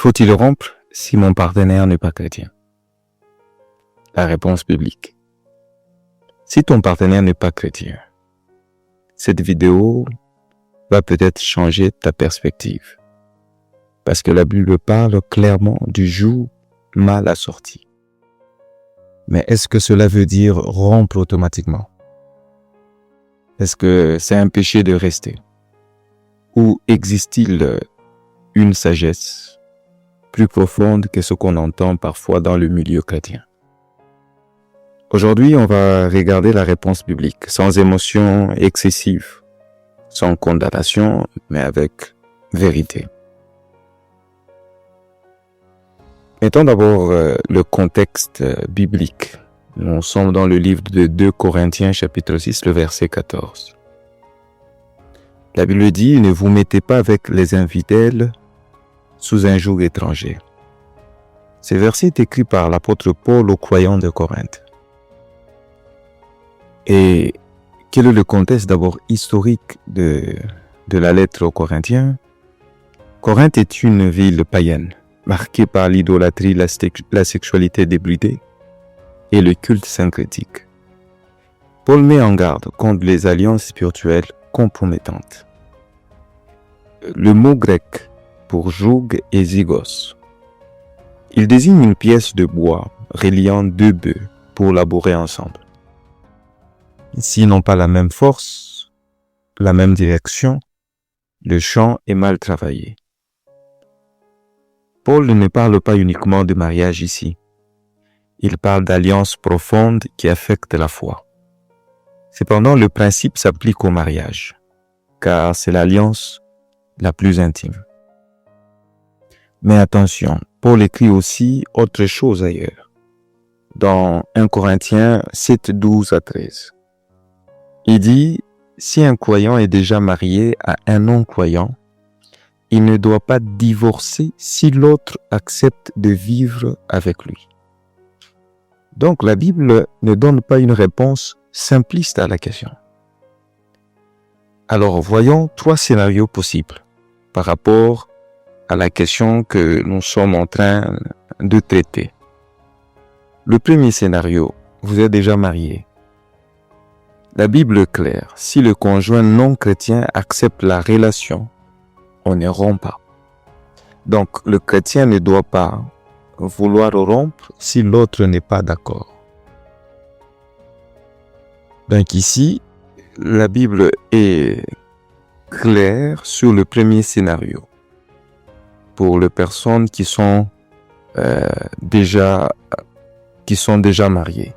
Faut-il rompre si mon partenaire n'est pas chrétien? La réponse biblique. Si ton partenaire n'est pas chrétien, cette vidéo va peut-être changer ta perspective. Parce que la Bible parle clairement du joug mal assorti. Mais est-ce que cela veut dire rompre automatiquement? Est-ce que c'est un péché de rester? Ou existe-t-il une sagesse plus profonde que ce qu'on entend parfois dans le milieu chrétien? Aujourd'hui, on va regarder la réponse biblique, sans émotion excessive, sans condamnation, mais avec vérité. Mettons d'abord le contexte biblique. Nous sommes dans le livre de 2 Corinthiens chapitre 6, le verset 14. La Bible dit, ne vous mettez pas avec les infidèles sous un joug étranger. Ce verset est écrit par l'apôtre Paul aux croyants de Corinthe. Et quel est le contexte d'abord historique de la lettre aux Corinthiens? Corinthe est une ville païenne, marquée par l'idolâtrie, la sexualité débridée et le culte syncrétique. Paul met en garde contre les alliances spirituelles compromettantes. Le mot grec pour joug est zygos. Il désigne une pièce de bois reliant deux bœufs pour labourer ensemble. S'ils n'ont pas la même force, la même direction, le champ est mal travaillé. Paul ne parle pas uniquement de mariage ici. Il parle d'alliance profonde qui affecte la foi. Cependant, le principe s'applique au mariage, car c'est l'alliance la plus intime. Mais attention, Paul écrit aussi autre chose ailleurs. Dans 1 Corinthiens 7, 12 à 13. Il dit, si un croyant est déjà marié à un non-croyant, il ne doit pas divorcer si l'autre accepte de vivre avec lui. Donc la Bible ne donne pas une réponse simpliste à la question. Alors voyons 3 scénarios possibles par rapport à la question que nous sommes en train de traiter. Le premier scénario, vous êtes déjà marié. La Bible est claire, si le conjoint non chrétien accepte la relation, on ne rompt pas. Donc le chrétien ne doit pas vouloir rompre si l'autre n'est pas d'accord. Donc ici, la Bible est claire sur le premier scénario pour les personnes qui sont déjà mariées.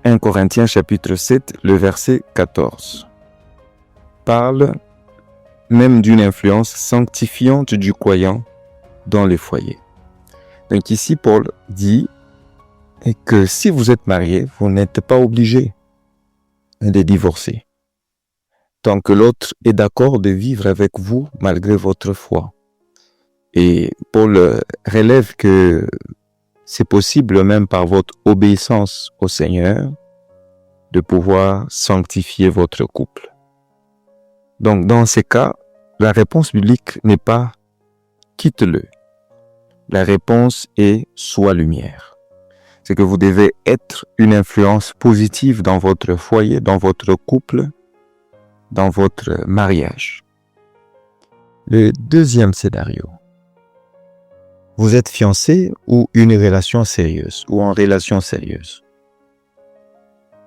1 Corinthiens chapitre 7, le verset 14 parle même d'une influence sanctifiante du croyant dans les foyers. Donc ici, Paul dit que si vous êtes marié, vous n'êtes pas obligé de divorcer. Tant que l'autre est d'accord de vivre avec vous malgré votre foi. Et Paul relève que c'est possible même par votre obéissance au Seigneur de pouvoir sanctifier votre couple. Donc dans ces cas, la réponse biblique n'est pas « quitte-le ». La réponse est « sois lumière ». C'est que vous devez être une influence positive dans votre foyer, dans votre couple, dans votre mariage. Le deuxième scénario. Vous êtes fiancé ou une relation sérieuse ou en relation sérieuse.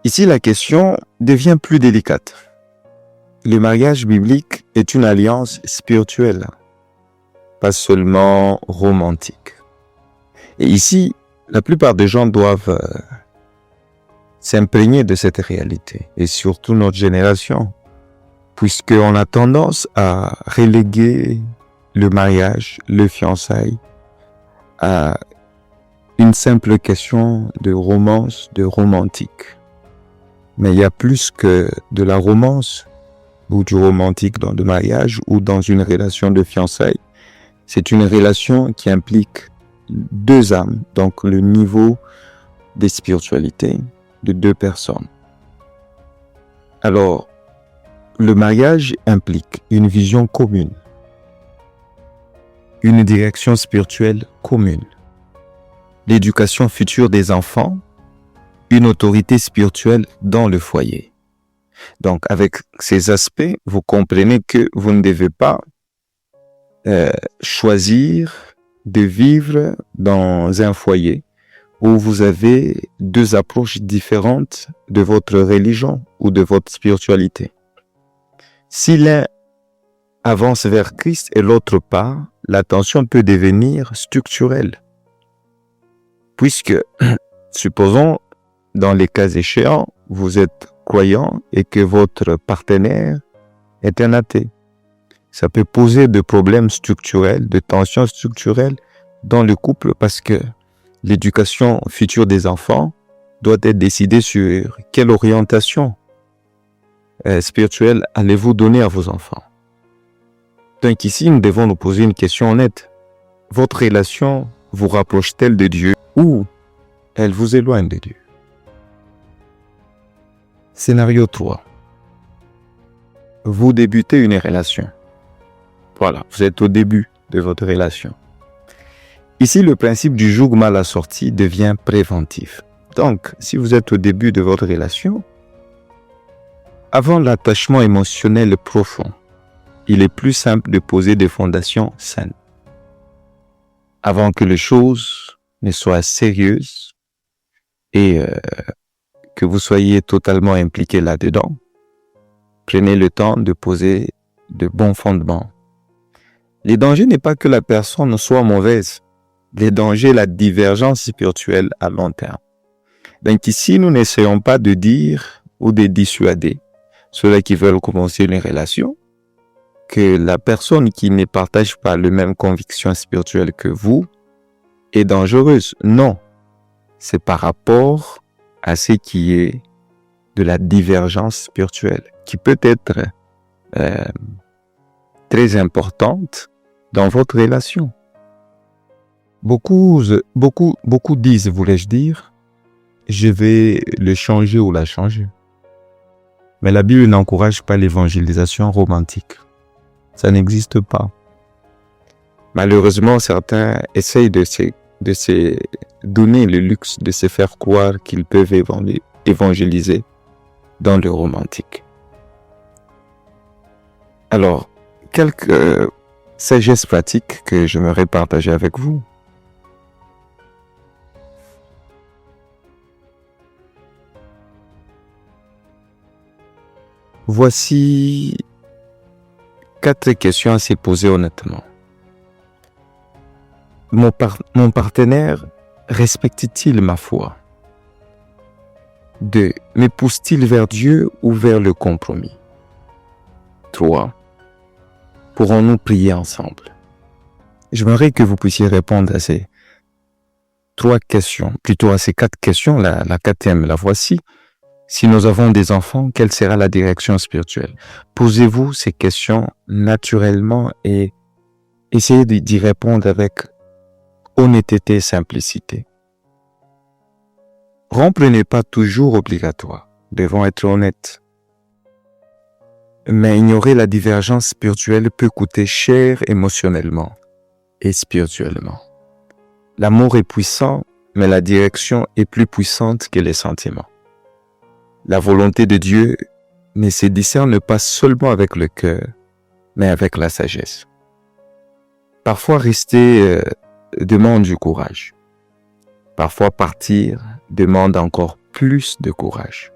Ici, la question devient plus délicate. Le mariage biblique est une alliance spirituelle, pas seulement romantique. Et ici, la plupart des gens doivent s'imprégner de cette réalité, et surtout notre génération, puisqu'on a tendance à reléguer le mariage, le fiançailles, à une simple question de romance, de romantique. Mais il y a plus que de la romance ou du romantique dans le mariage ou dans une relation de fiançailles. C'est une relation qui implique 2 âmes, donc le niveau de spiritualité de 2 personnes. Alors, le mariage implique une vision commune, une direction spirituelle commune, l'éducation future des enfants, une autorité spirituelle dans le foyer. Donc, avec ces aspects, vous comprenez que vous ne devez pas choisir de vivre dans un foyer où vous avez deux approches différentes de votre religion ou de votre spiritualité. Si l'un avance vers Christ et l'autre pas, la tension peut devenir structurelle. Puisque, supposons, dans les cas échéants, vous êtes croyant et que votre partenaire est un athée. Ça peut poser de problèmes structurels, de tensions structurelles dans le couple parce que l'éducation future des enfants doit être décidée sur quelle orientation spirituelle allez-vous donner à vos enfants. Donc ici, nous devons nous poser une question honnête. Votre relation vous rapproche-t-elle de Dieu ou elle vous éloigne de Dieu? Scénario 3. Vous débutez une relation. Voilà, vous êtes au début de votre relation. Ici, le principe du joug mal assorti devient préventif. Donc, si vous êtes au début de votre relation, avant l'attachement émotionnel profond, il est plus simple de poser des fondations saines. Avant que les choses ne soient sérieuses et que vous soyez totalement impliqué là-dedans, prenez le temps de poser de bons fondements. Les dangers n'est pas que la personne soit mauvaise. Les dangers, la divergence spirituelle à long terme. Donc ici, nous n'essayons pas de dire ou de dissuader ceux qui veulent commencer une relation que la personne qui ne partage pas les mêmes convictions spirituelles que vous est dangereuse. Non, c'est par rapport à ce qui est de la divergence spirituelle qui peut être très importante dans votre relation. Beaucoup disent, voulais-je dire, je vais le changer ou la changer. Mais la Bible n'encourage pas l'évangélisation romantique. Ça n'existe pas. Malheureusement, certains essayent de se donner le luxe de se faire croire qu'ils peuvent évangéliser dans le romantique. Alors, quelques sagesses pratiques que j'aimerais partager avec vous. Voici 4 questions à se poser honnêtement. Mon partenaire respecte-t-il ma foi? 2. Me pousse-t-il vers Dieu ou vers le compromis? 3. Pourrons-nous prier ensemble? J'aimerais que vous puissiez répondre à ces 3 questions, plutôt à ces 4 questions. La 4e, la voici. Si nous avons des enfants, quelle sera la direction spirituelle? Posez-vous ces questions naturellement et essayez d'y répondre avec honnêteté et simplicité. Rompre n'est pas toujours obligatoire, devons être honnêtes. Mais ignorer la divergence spirituelle peut coûter cher émotionnellement et spirituellement. L'amour est puissant, mais la direction est plus puissante que les sentiments. La volonté de Dieu ne se discerne pas seulement avec le cœur, mais avec la sagesse. Parfois rester demande du courage. Parfois partir demande encore plus de courage.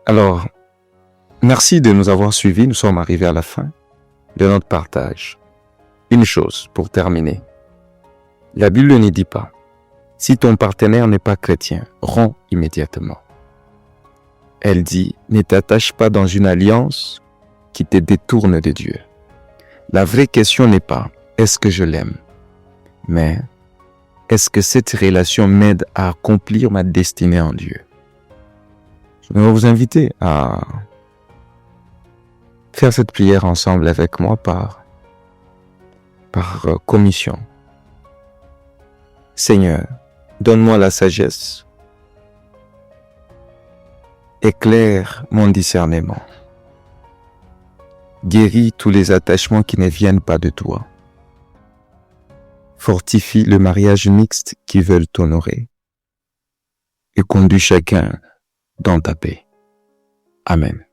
Alors, merci de nous avoir suivis. Nous sommes arrivés à la fin de notre partage. Une chose pour terminer. La Bible ne dit pas, si ton partenaire n'est pas chrétien, romps immédiatement. Elle dit, ne t'attache pas dans une alliance qui te détourne de Dieu. La vraie question n'est pas, est-ce que je l'aime? Mais, est-ce que cette relation m'aide à accomplir ma destinée en Dieu? Je vais vous inviter à faire cette prière ensemble avec moi par commission. Seigneur, donne-moi la sagesse. Éclaire mon discernement. Guéris tous les attachements qui ne viennent pas de toi. fortifie le mariage mixte qu'ils veulent honorer et conduis chacun dans ta paix. Amen.